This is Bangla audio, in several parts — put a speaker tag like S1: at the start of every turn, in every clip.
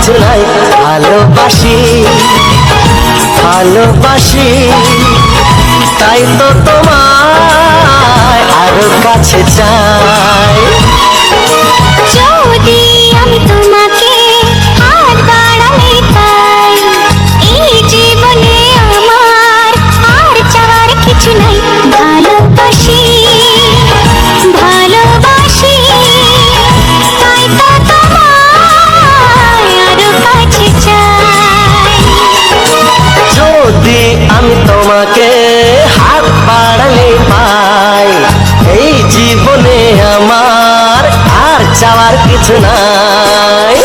S1: কিছু নাই। ভালোবাসি ভালোবাসি তাই তো তোমায় আরো কাছে চাই।
S2: যদি আমি তোমাকে হাত বাড়ালে পাই, এই জীবনে আমার আর চাওয়ার কিছু নাই। ভালোবাসি ভালোবাসি তাই তো তোমায় আরো কাছে চাই।
S1: যদি আমি তোমাকে হাত বাড়ালে পাই, এই জীবনে আমার আর চাওয়ার কিছু নাই।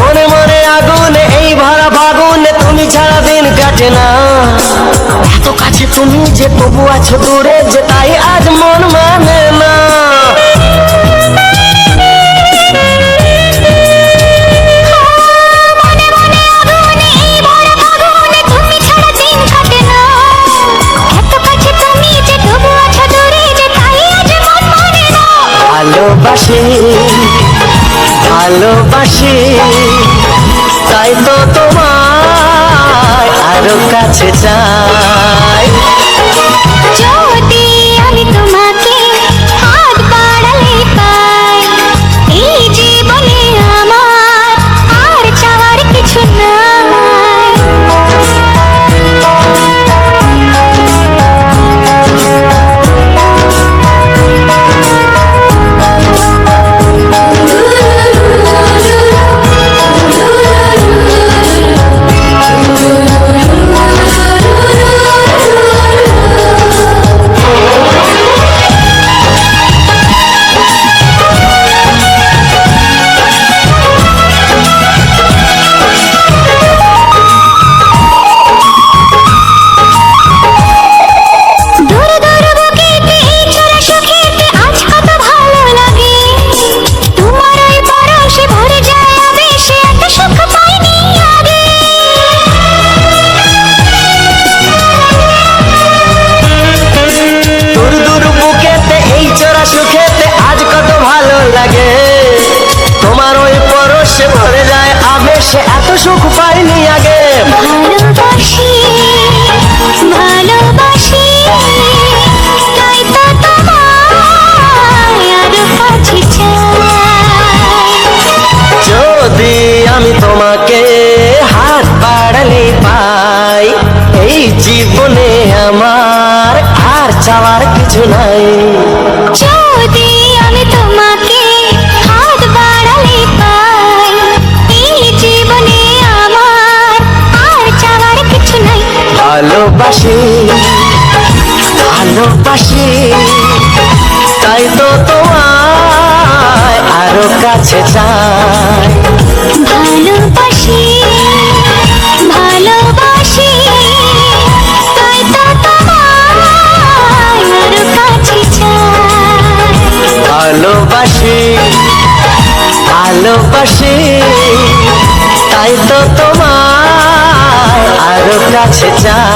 S1: মনে মনে আগুনে এই ভরা ফাগুনে তুমি ছাড়া দিন কাটে না। এত কাছে তুমি যে তবু আছো দূরে, যে তাই আজ মন মানে না।
S2: মনে মনে আগুনে এই ভরা ফাগুনে তুমি ছাড়া দিন কাটে না। এত কাছে তুমি যে তবু আছো দূরে, যে তাই আজ মন মানে না।
S1: ভালোবাসি ভালোবাসি তাই তো তোমায় আরো কাছে চাই।
S2: যদি আমি তোমাকে হাত বাড়ালে পাই, এই জীবনে আমার আর চাওয়ার কিছু নাই। দূরে দূরে বুকেতে এই চোরা সুখেতে আজ কত ভালো লাগে। তোমার ওই পরশে ভরে যায় আবেশে, এত সুখ পাইনি আগে।
S1: দূর দূর বুকেতে এই চোরা সুখেতে আজ কত ভালো লাগে। তোমার ওই পরশে ভরে যায় আবেশে, এত সুখ পাইনি আগে।
S2: ভালোবাসি ভালোবাসি তাই তো তোমায় আরো কাছে চাই।
S1: যদি আমি তোমাকে হাত বাড়ালে পাই, এই জীবনে আমার আর চাওয়ার কিছু নাই।
S2: যদি আমি তোমাকে হাত বাড়ালে পাই, এই জীবনে আমার আর চাওয়ার কিছু নাই।
S1: ভালোবাসি ভালোবাসি তাই তো তোমায় আরো কাছে চাই।
S2: ভালোবাসি ভালোবাসি তাই তো তোমায় আরো কাছে চাই।
S1: ভালোবাসি ভালোবাসি তাই তো তোমায় আরো কাছে চাই।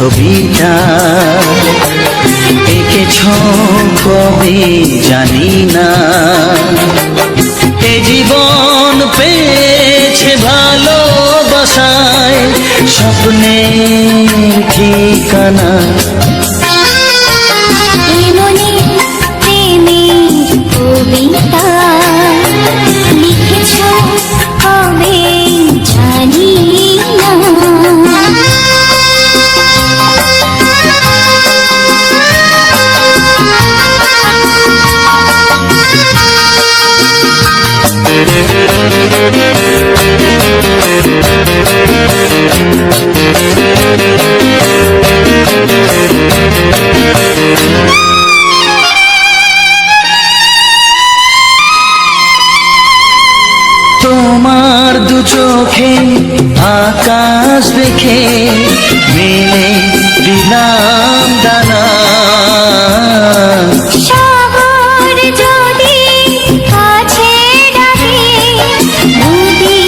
S3: ছবিটা এঁকেছ কবে জানি না, এ জীবন পেয়েছে ভালোবাসায় স্বপ্নের ঠিকানা।
S2: মনে প্রেমের কবিতা লিখেছ কবে জানি না।
S3: তোমার দু চোখে আকাশ দেখে মেলে দিলাম দানা।
S2: শহর যদি কাছে ডাকে নদী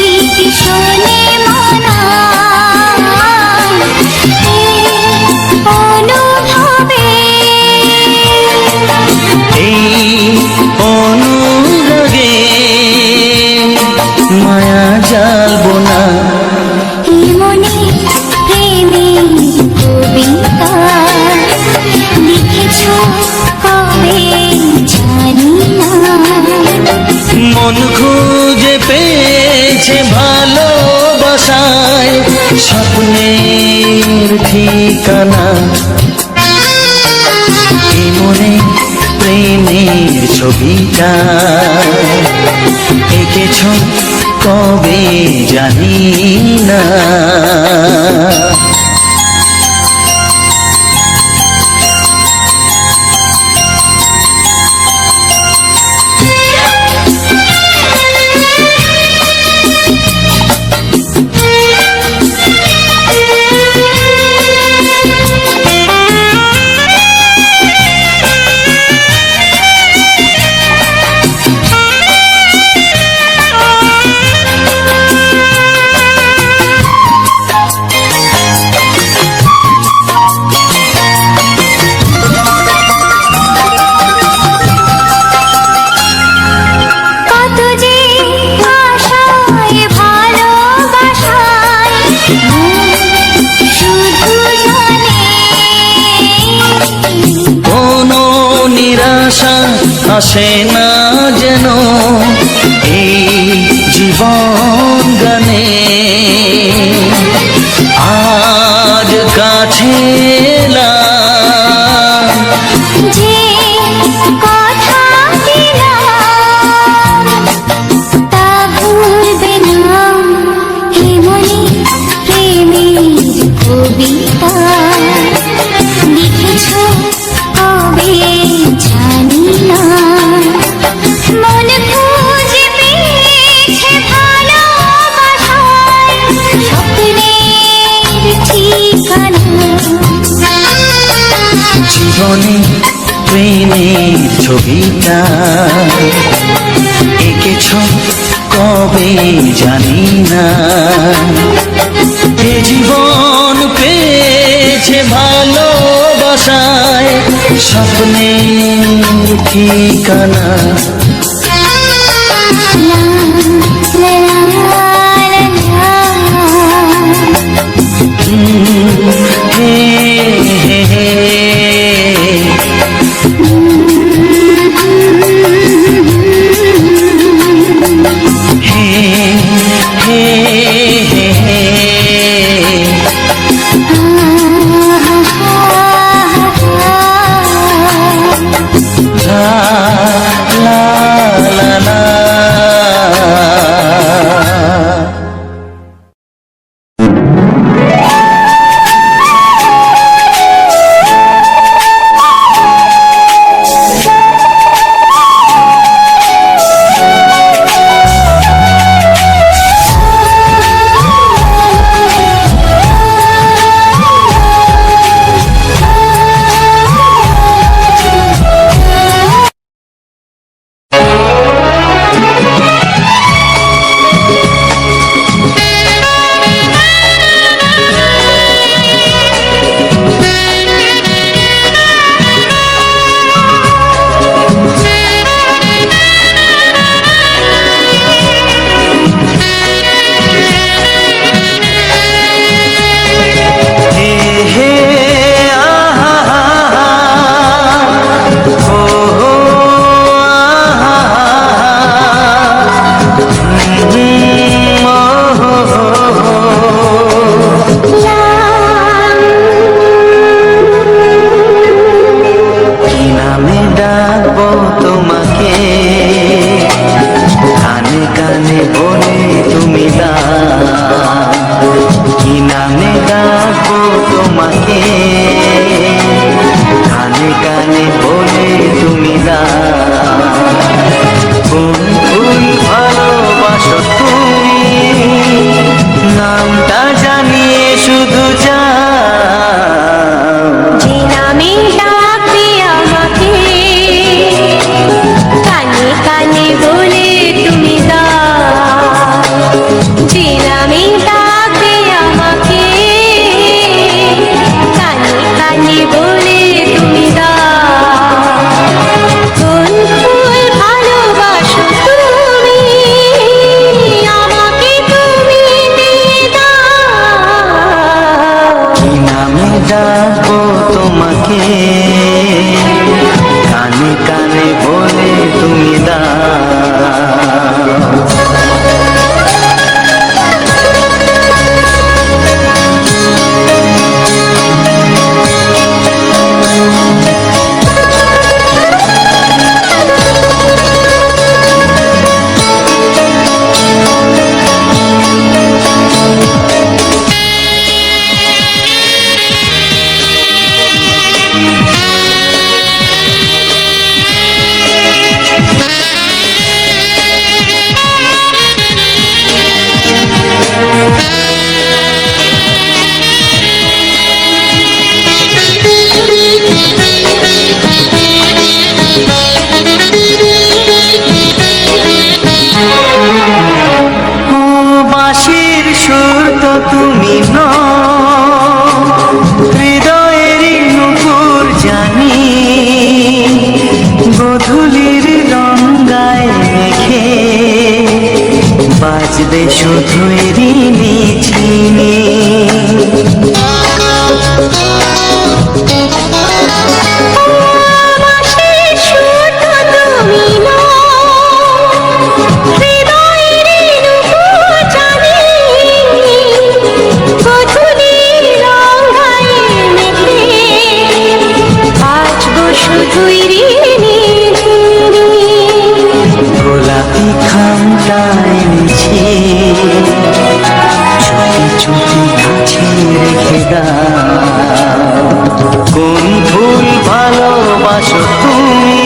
S2: শোনে মনা, অনুভবে
S3: এই অনুরাগে মায়া জ্বালবো না।
S2: মনে প্রেমের কবিতা লিখেছ কবে জানি না।
S3: মন খুঁজে পেয়েছে ভালোবাসায় স্বপ্নের ঠিকানা। এই মনে প্রেমের ছবিটা এঁকেছ কবে জানি না।
S2: কত যে আশায় ভালোবাসায় শুধু জানে
S3: কোনো নিরাশা আসে না যেন এই জীবন গানে। আজ কাছে এলাম
S2: যে কথা দিলাম তা ভুলবে না। হে মনে প্রেমের কবিতা লিখেছ কবে জানি না। মন খুঁজে পেয়েছে ভালোবাসায় স্বপ্নের ঠিকানা।
S3: জীবনে প্রেমের ছবিটা এঁকেছ কবে জানি না। এ জীবন পেয়েছে ভালোবাসায় স্বপ্নের ঠিকানা।
S2: লা লা লা লা।
S3: হে হে হে হে হে হে লা লা লা লা
S1: কি নামে ডাকবো তোমাকে, কানে কানে বলে তুমি কোন ফুল ভালোবাসো তুমি, নামটা জানিয়ে শুধু যা
S2: যে নামে ডাকবে আমাকে, কানে কানে বলে তুমি দাও। যে নামে ডাকবে আমাকে, কানে কানে বলে তুমি দাও। কোন ফুল ভালোবাসো তুমি, আমাকে তুমি দিয়ে দাও।
S1: কি নামে ডাকবো তোমাকে, কানে কানে বলে তুমি ও বাঁশির সুর তো তুমি নও, হৃদয়েরই নুপুর জানি, গধূলির রঙায় মেখে বাজবে শুধুই রিনি ঝিনি।
S2: বাঁশির সুর তো তুমি নও, হৃদয়েরই নুপুর জানি, গধূলির রঙায় মেখে বাজবো শুধুই রিনি ঝিনি।
S1: গোলাপি খামটা এনেছি, চুপি চুপি কাছে রেখে দাও। কোন ফুল ভালোবাসো তুমি,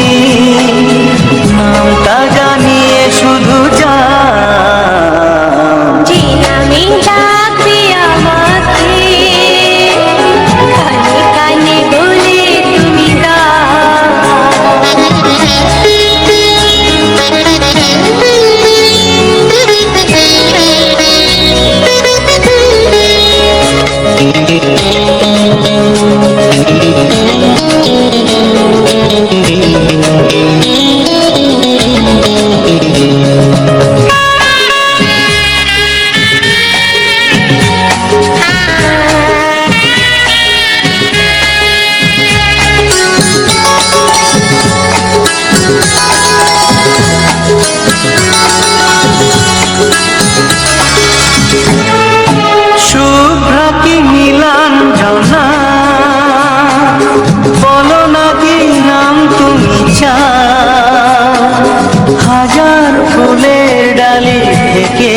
S1: নামটা জানিয়ে শুধু যা
S2: যে নামে ডাকবে আমাকে, কানে কানে বলে তুমি
S1: শুভ্রা কি নীলাঞ্জনা, বলো না কি নাম তুমি চাও, হাজার ফুলের ডালি থেকে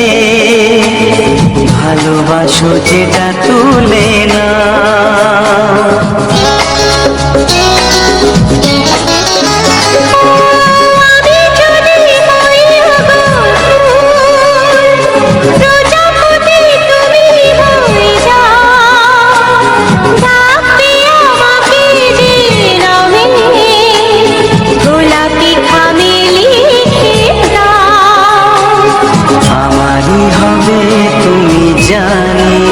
S1: ভালোবাসো যেটা তুলে না।
S2: আমি যদি হই প্রজাপতি তুমি হয়ে যাও, ডাকবে আমাকে যে নামে, গোলাপি খামে লিখে দাও।
S1: আমারই হবে তুমি জানি,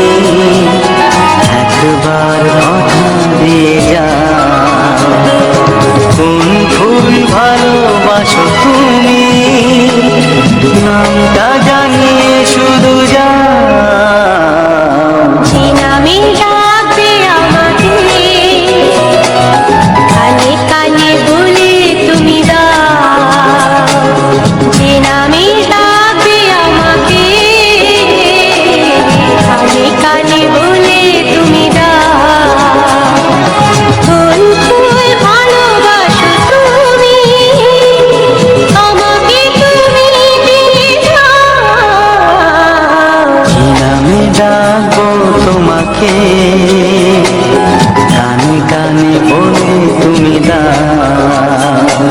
S1: একবার কথা দিয়ে যা
S3: তোমাকে, কানে কানে বলে তুমি দাও,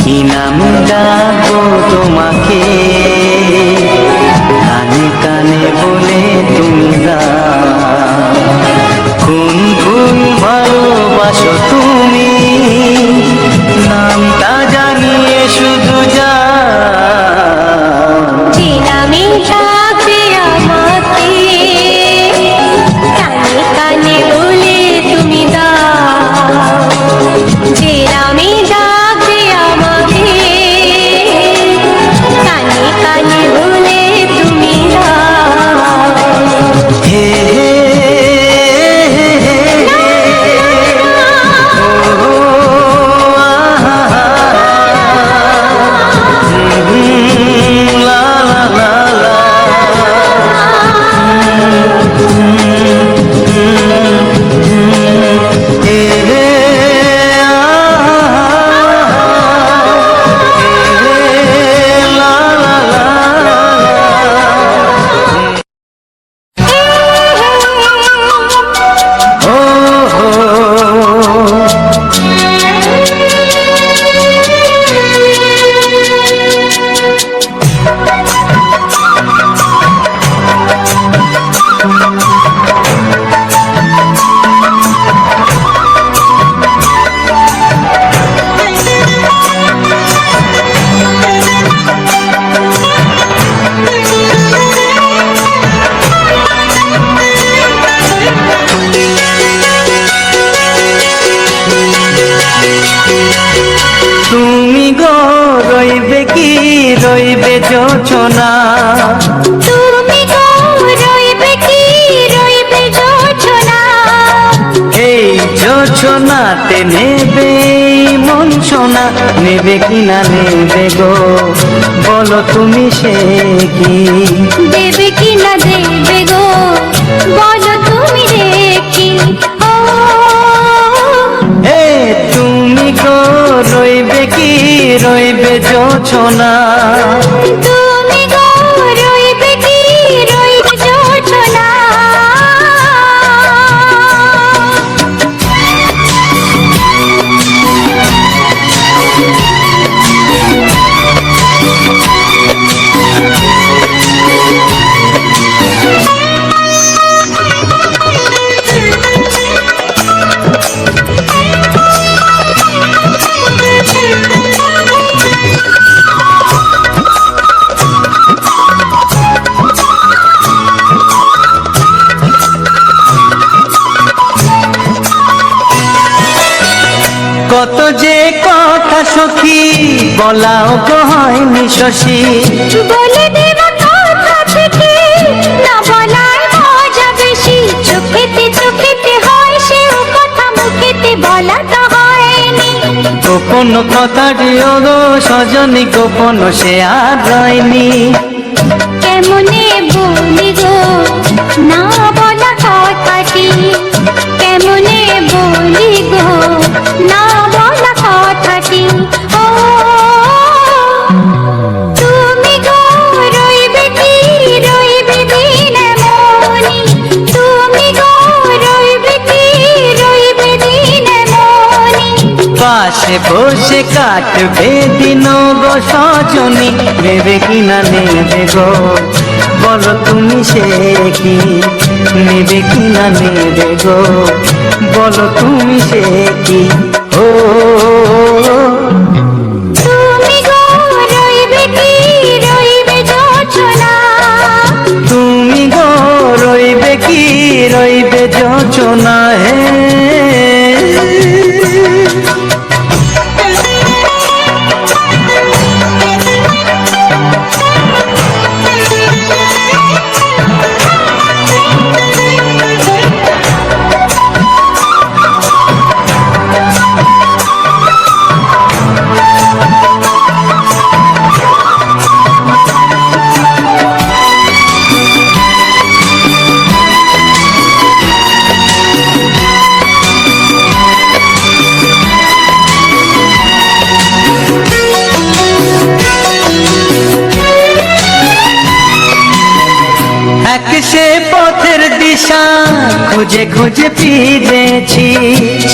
S3: কি নামে ডাকবো তোমাকে, কানে কানে বলে তুমি দাও, কোন ফুল ভালোবাসো তুমি, নামটা জানিয়ে শুধু যাও।
S2: যে নামে ডাকবে আমাকে, কানে কানে বলে তুমি দাও। যে নামে ডাকবে আমাকে, কানে কানে বলে তুমি দাও।
S3: হে হে হে হে ও আহা লা লা লা লা হে হে লা লা লা ও হো তুমি গো রইবে কি রইবে যোচনা,
S2: তুমি গো রইবে কি রইবে যোচনা।
S3: এই যোচনাতে নেবে মন সোনা, নেবে কি না নেবে গো বলো তুমি সে কি,
S2: দেবে কি না দেবে গো বলো তুমি দেখি। ও
S3: এ তুমি গো রইবে কি রইবে যোচনা,
S2: তুমি গো রইবে কি রইবে যোচনা।
S3: কত যে কথা সখী বলাও গো হয়নি শশী,
S2: বলে দেব কথা থেকে না বলার মজা বেশি। চোখেতে চোখেতে হয় সেও কথা, মুখেতে বলা তো হয়নি।
S3: গোপন কথাটি গো সজনী গোপন সে আর রয়নি,
S2: কেমনে বলি গো না বলা কথাটি, কেমনে বলি গো না বলা কথাটি। ও তুমি গো রইবে কি রইবে দিনে মনি, তুমি গো রইবে কি রইবে দিনে মনি।
S3: পাশে বসে কাটবে দিন গো সজনী, নেবে কি না নেবে গো বলো তুমি সে কি, নেবে কি না নেবে গো বলো তুমি সে কি। ও
S2: তুমি গো রইবে কি রইবে যোচনা,
S3: তুমি গো রইবে কি রইবে যোচনা। হে খুঁজে খুঁজে ফিরেছি।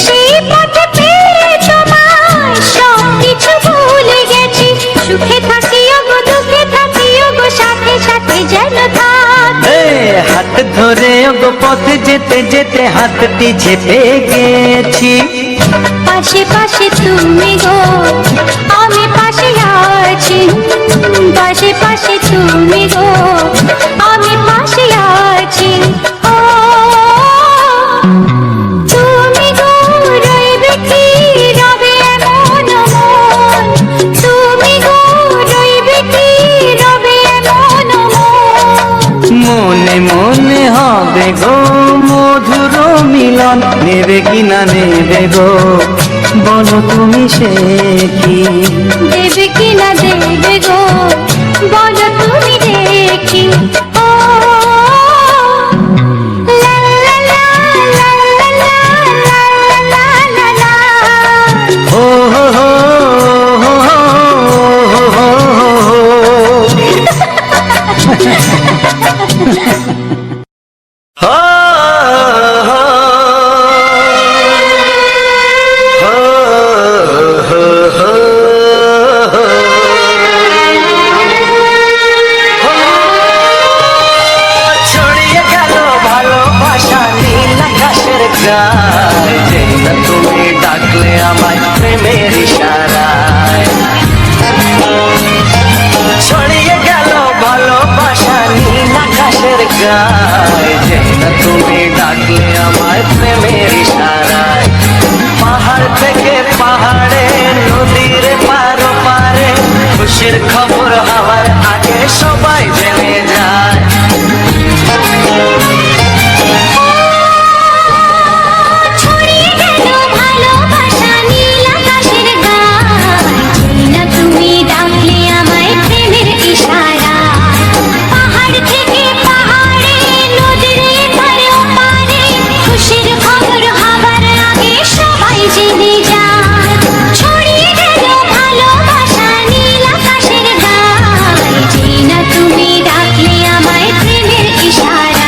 S2: সেই পথে পেয়ে তোমায় সব কিছু ভুলে গেছি। সুখে থাকি ওগো দুঃখে থাকি ওগো সাথে সাথে যেন থাক।
S3: হাত ধরে ওগো পথে যেতে যেতে হাতটি চেপে গেছি।
S2: পাশে পাশে তুমি গো আমি পাশে আছি। পাশে পাশে তুমি গো আমি পাশে আছি। ও তুমি গো রইবে কি রবে এমন মন। তুমি গো রইবে কি রবে এমন মন।
S3: মনে মনে হবে গো মধুর মিলন, নেবে কিনা নেবে গো বলো তুমি সে কি।
S2: দেবে কিনা দেবে গো বলো তুমি দেখি। ও লা লা লা লা লা লা লা লা লা।
S3: ও হো হো হো হো হো হো।
S1: ছড়িয়ে গেল ভালোবাসা নীল আকাশের গায়ে, যেই না তুমি ডাকলে আমায় প্রেমের ইশারায়। ছড়িয়ে গেল ভালোবাসা নীল আকাশের গায়ে, যেই না তুমি ডাকলে আমায় প্রেমের ইশারায়। পাহাড় থেকে পাহাড়ে নদীর পারো পারে খুশির খবর হওয়ার আগে সবাই জেনে যায়।
S2: ছড়িয়ে গেল ভালোবাসা নীল আকাশের গায়ে, যেই না তুমি ডাকলে আমায় প্রেমের ইশারায়। পাহাড় থেকে পাহাড়ে নদীর এপারে ওপারে খুশির খবর হবার আগে সবাই জেনে যায়। ছড়িয়ে গেল ভালোবাসা নীল আকাশের গায়ে, যেই না তুমি ডাকলে আমায় প্রেমের ইশারায়।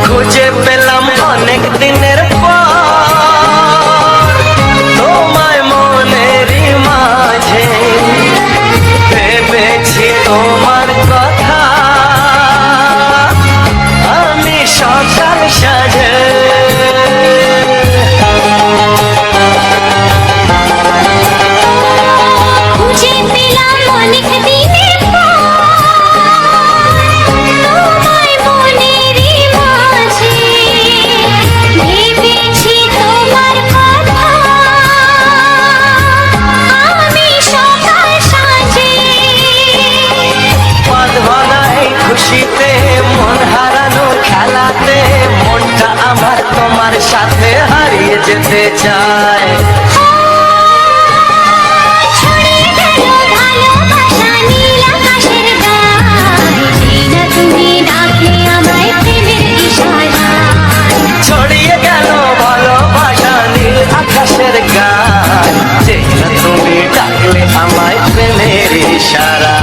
S1: খুঁজে পেলাম অনেক দিনের পর তোমায় মনেরই মাঝে। ভেবেছি তোমার কথা আমি সকাল সাজে।
S2: খুঁজে পেলাম অনেক দিনের পর তোমায় মনেরই মাঝে। ভেবেছি তোমার কথা আমি সকাল সাজে।
S1: বাঁধবানা এই খুশিতে মন হারানো খেলাতে মনটা আমার তোমার সাথে হারিয়ে যেতে চায়।
S2: ছড়িয়ে গেল ভালোবাসা নীল আকাশের গায়ে, যেই না তুমি ডাকলে আমায় প্রেমের ইশারায়।
S1: ছড়িয়ে গেল ভালোবাসা নীল আকাশের গায়, যেই না তুমি ডাকলে আমায় প্রেমের ইশারা।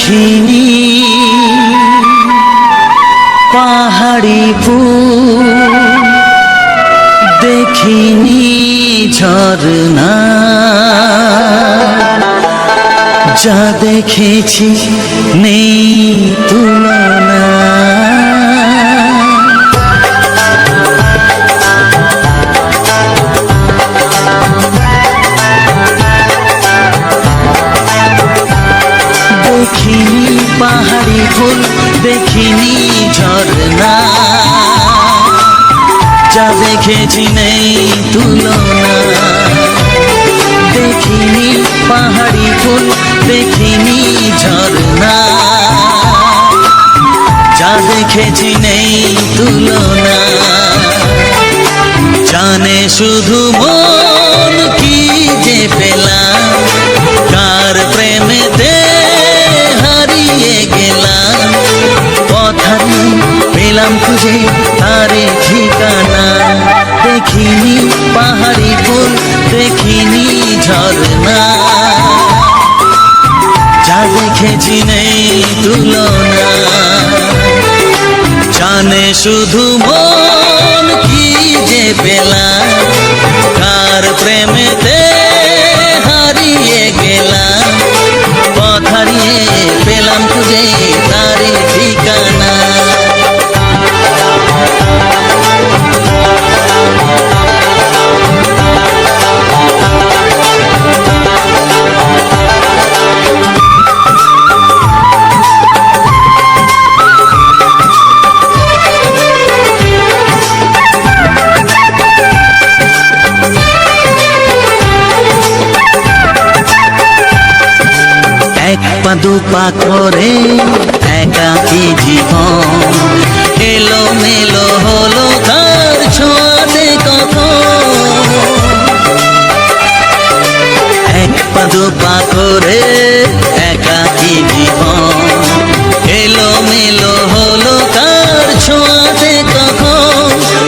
S3: দেখিনি পাহাড়ি ফুল, দেখিনি ঝরনা, যা দেখেছি নেই তুলনা। দেখিনি পাহাড়ি ফুল, দেখিনি ঝরনা, যা দেখেছি নেই তুলনা। দেখিনি পাহাড়ি ফুল, দেখিনি ঝরনা, যা দেখেছি নেই তুলনা। জানে শুধু মন কি যে পেলাম, কার প্রেমেতে হারিয়ে গেলাম। পথারি পেলাম খুঁজে তারে ঠিকানা। দেখিনি পাহাড়ি ফুল, দেখিনি ঝরনা, যা দেখেছি নেই তুলনা। জানে শুধু মন কি যে পেলাম, কার প্রেমেতে হারিয়ে গেলাম। পথ হারিয়ে পেলাম খুঁজে তারে ঠিকানা। এক পা দু পা করে একাকী জীবন, এলো মেলো হলো কার ছোঁয়াতে কখন। এক পা দু পা করে একাকী জীবন, এলো মেলো হলো কার ছোঁয়াতে কখন।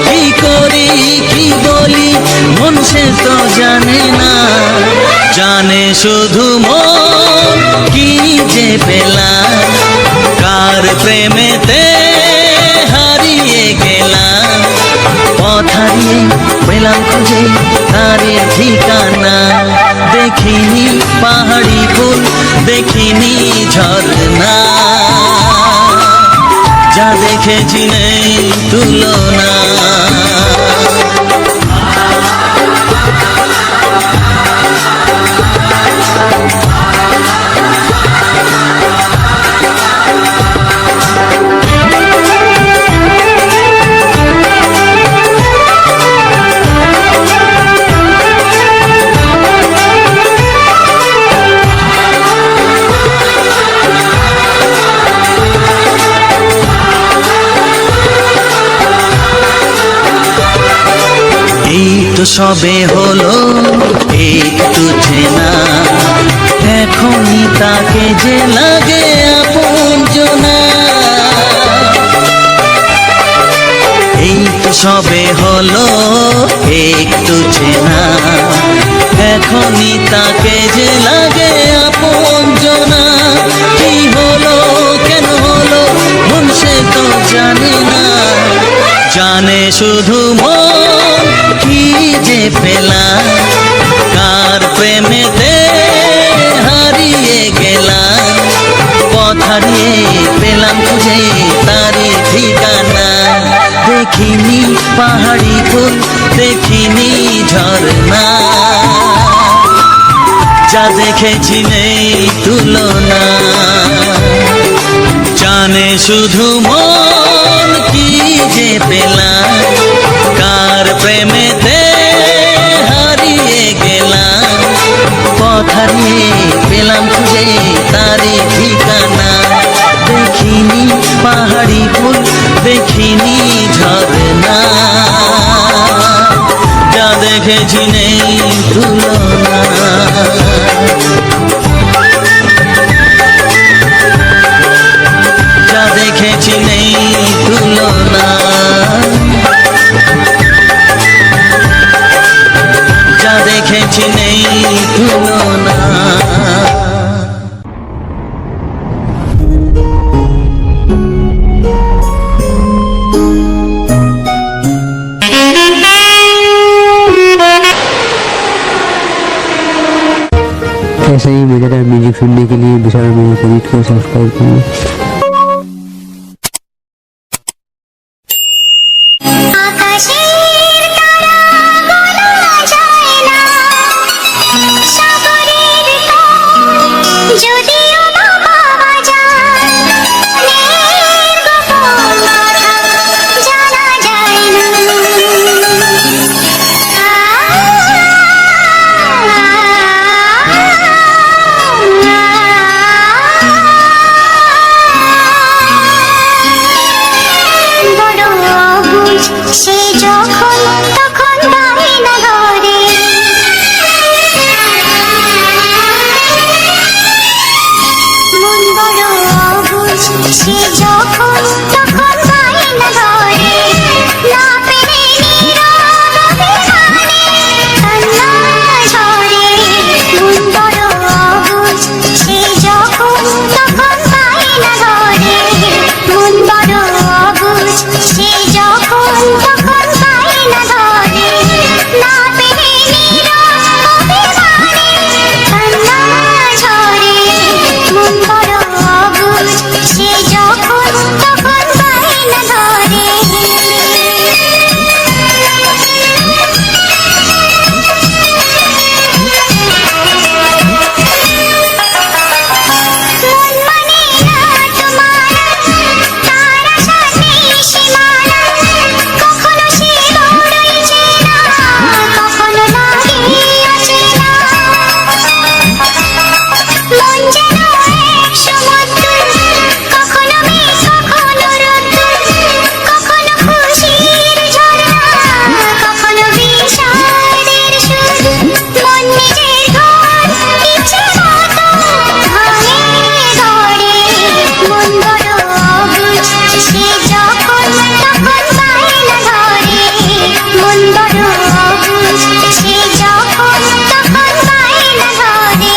S3: কি করি কি বলি মন সে তো জানে না, জানে শুধু মন কি যে পেলাম, কার প্রেমেতে হারিয়ে গেলাম। পথ হারিয়ে পেলাম খুঁজে তারে ঠিকানা। দেখিনি পাহাড়ি ফুল, দেখিনি ঝরনা, যা দেখেছি নেই তুলনা। এই তো সবে হলো একটু চেনা, এখনই তাকে যে লাগে আপনজনা। এই তো সবে হলো একটু চেনা, এখনই তাকে যে লাগে আপনজনা। কি হলো কেন হলো মন সে তো জানে না, জানে শুধু মন কি যে পেলাম, কার প্রেমেতে হারিয়ে গেলাম। পথ হারিয়ে পেলাম খুঁজে তারে ঠিকানা। দেখিনি পাহাড়ি ফুল, দেখিনি ঝরনা, যা দেখেছি নেই তুলনা। জানে শুধু মন কি যে পেলাম, কার প্রেমেতে হারিয়ে গেলাম। পথ হারিয়ে পেলাম খুঁজে তারে ঠিকানা। দেখিনি পাহাড়ি ফুল, দেখিনি ঝরনা, যা দেখেছি নেই তুলনা। যা দেখেছি নেই তুলনা, যা দেখেছি নেই তুলনা।
S4: ऐसे ही मज़ेदार म्यूजिक सुनने के लिए विशाल म्यूजिक एडिट को सब्सक्राइब करिए।
S2: আকাশের তারা গোনা যায় না, সাগরের তার যদিও বা পাওয়া যায়, মনের গোপন কথা জানা যায় না। বড় অবুঝ সে যখন তখন বায়না ধরে, মন বড় অবুঝ সে যখন তখন বায়না ধরে, না পেরে নীরব অভিমানে কান্না ঝরে। মন বড় অবুঝ সে যখন তখন বায়না ধরে, মন বড় অবুঝ সে যখন তখন বায়না ধরে, না পেরে নীরব অভিমানে কান্না ঝরে। মন বড় অবুঝ সে যখন তখন বায়না ধরে। মন মানে না তোমার, তার আশা নেই সীমানা, কখনো সে বড়ই চেনা, কখনো লাগে অচেনা। মন যেন এক সমুদ্র, কখনো মেঘ কখনো রোদ্দুর, কখনো খুশির ঝর্ণা, কখনো বিষাদের সুর। মন নিজের ঘর ইচ্ছে মতো ভাঙে গড়ে, মন বড় অবুঝ সে যখন তখন বায়না ধরে, মন বড় অবুঝ সে যখন তখন বায়না ধরে।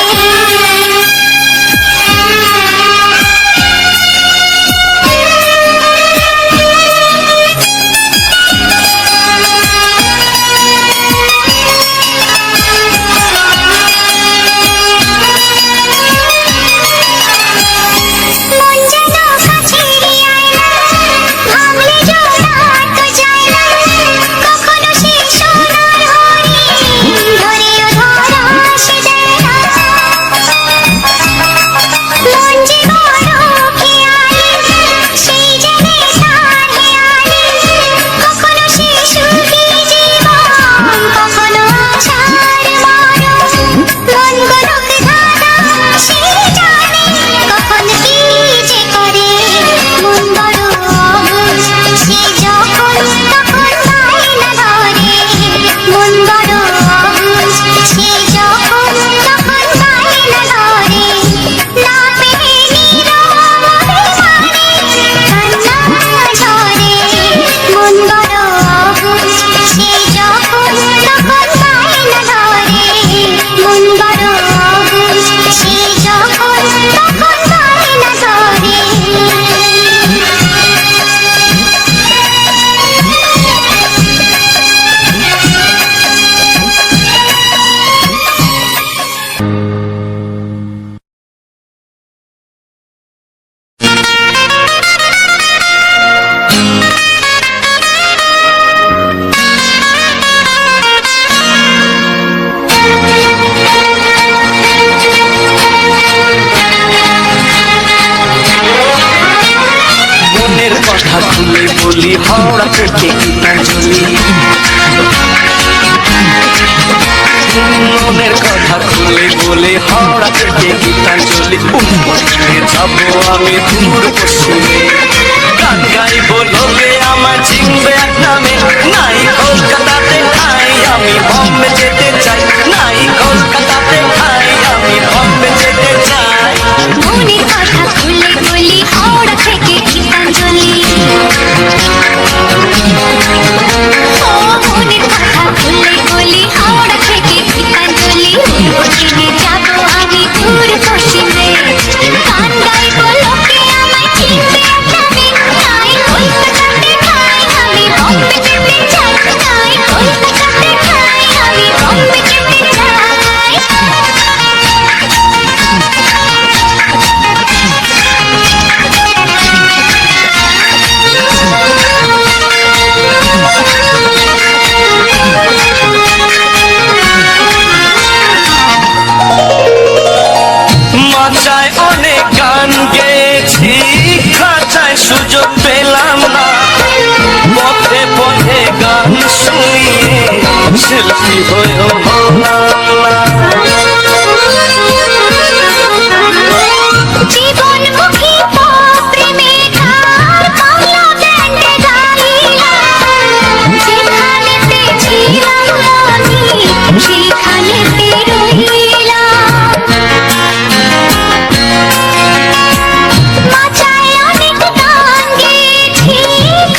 S2: মন যেন কাছেরই আয়না, ভাঙলে জোড়াতে যায় না, কখনো সে সোনার হরিণ, ধরেও ধরা সে দেয় না। মন যে বড় খেয়ালি, সেই জেনে তার হেয়ালি, কখনো সে সুখী জীবন, কখনো আশার মরণ। মন গলক ধাঁধা সে জানে, কখন কি যে করে। মন বড় অবুঝ সে যখন তখন বায়না ধরে, মন বড় অবুঝ সে যখন তখন বায়না ধরে, না পেরে নীরব অভিমানে কান্না ঝরে। মন বড় অবুঝ সে যখন তখন বায়না ধরে, মন বড় অবুঝ সে যখন তখন বায়না ধরে।
S1: মনের কথা খুলে বলি হাওড়া থেকে গীতাঞ্জলি, মনের কথা খুলে বলে হাওড়া থেকে গীতাঞ্জলি। পশ্চিমে যাবো আমি দূর পশ্চিমে, গান গাইবো লোকে আমার চিনবে এক নামে। নাই কলকাতাতে ঠাই, আমি বম্বে যেতে চাই। নাই কলকাতাতে ঠাই, আমি বম্বে যেতে চাই।
S2: মনের কথা খুলে বলি হাওড়া থেকে গীতাঞ্জলি। ও মনের কথা খুলে বলি হাওড়া থেকে গীতাঞ্জলি। পশ্চিমে যাবো আমি দূর পশ্চিমে, গান গাইবো লোকে আমায় চিনবে এক নামে। নাই কলকাতাতে ঠাই, আমি বম্বে যেতে চাই। নাই কলকাতাতে ঠাই,
S1: গান গেয়েছি খাঁচায় সুযোগ পেলাম না পথে পথে গান শুনিয়ে শিল্পী হয়েও হলাম না
S2: জীবনমুখী প্রেমে গান বাংলা ব্যান্ডে গাইলাম যেখানেতে ছিলাম আমি সেখানেতে রইলাম মাচায় অনেক গান গেয়েছি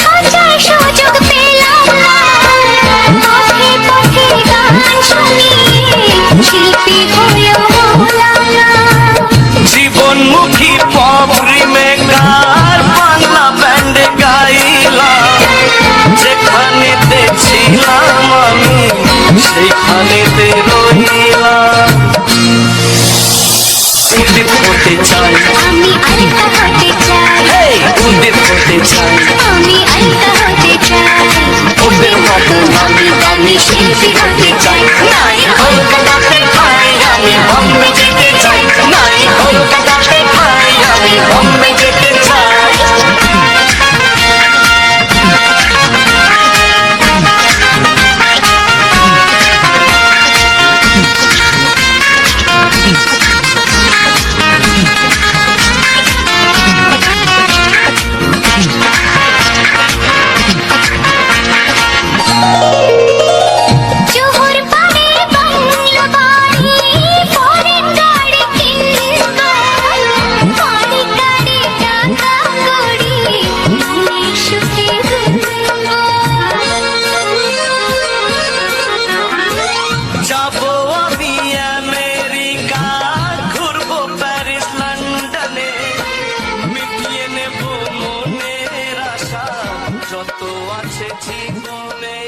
S2: খাঁচায় সুযোগ পেলাম না পথে পথে গান শুনিয়ে শিল্পী হয়েও হলাম না
S1: জীবনমুখী পপ রিমেকার বাংলা ব্যান্ডে গাইলাম যেখানেতে ছিলাম আমি সেইখানেতে রইলাম উদিত হতে চাই
S2: আমি আলকা হতে চাই
S1: হেই উদিত হতে চাই
S2: আমি আলকা হতে চাই
S1: ওদের মতো আমি দামি শিল্পী হতে চাই নাই কলকাতাতে খাই আমি বম্বে যেতে চাই নাই কলকাতাতে খাই আমি বম্বে যেতে চাই
S2: জোহর পাড়ে বাংলা বাড়ি ফরেন গাড়ি কিনবো গাড়ি গাড়ি টাকা কড়ি অনেক সুখে ঘুরবো
S1: যাবো আমি আমেরিকা ঘুরবো প্যারিস লন্ডনে মিটিয়ে নেব মনের আশা যত আছে জীবনে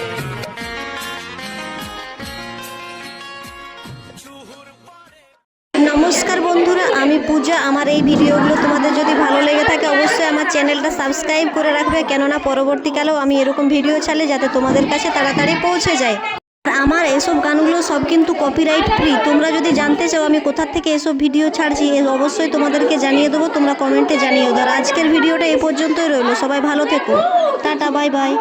S5: নমস্কার বন্ধুরা, আমি পূজা। আমার এই ভিডিওগুলো তোমাদের যদি ভালো লেগে থাকে অবশ্যই আমার চ্যানেলটা সাবস্ক্রাইব করে রাখবে, কেননা পরবর্তীকালেও আমি এরকম ভিডিও ছাড়লে যাতে তোমাদের কাছে তাড়াতাড়ি পৌঁছে যায়। আর আমার এসব গানগুলো সব কিন্তু কপিরাইট ফ্রি। তোমরা যদি জানতে চাও আমি কোথা থেকে এসব ভিডিও ছাড়ছি অবশ্যই তোমাদেরকে জানিয়ে দেবো, তোমরা কমেন্টে জানিয়ে দাও। আর আজকের ভিডিওটা এ পর্যন্তই রইলো। সবাই ভালো থেকো, টাটা, বাই বাই।